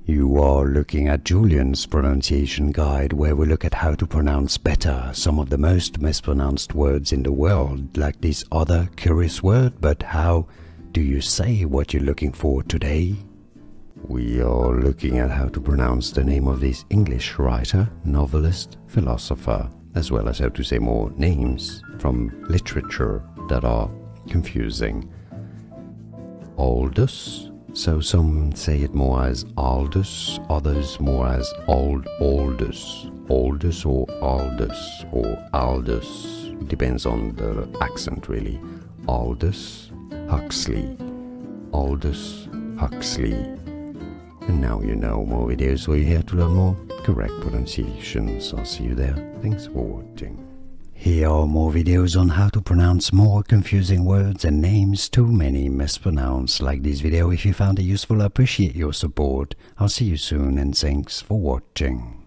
You are looking at Julian's pronunciation guide, where we look at how to pronounce better some of the most mispronounced words in the world, like this other curious word. But how do you say what you're looking for today? We are looking at how to pronounce the name of this English writer, novelist, philosopher, as well as how to say more names from literature that are confusing. Aldous. So some say it more as Aldous, others more as Aldous. Aldous or Aldous or Aldous. Depends on the accent really. Aldous Huxley. Aldous Huxley. And now you know. More videos where you're here to learn more correct pronunciations. I'll see you there. Thanks for watching. Here are more videos on how to pronounce more confusing words and names too many mispronounced. Like this video if you found it useful. I appreciate your support. I'll see you soon and thanks for watching.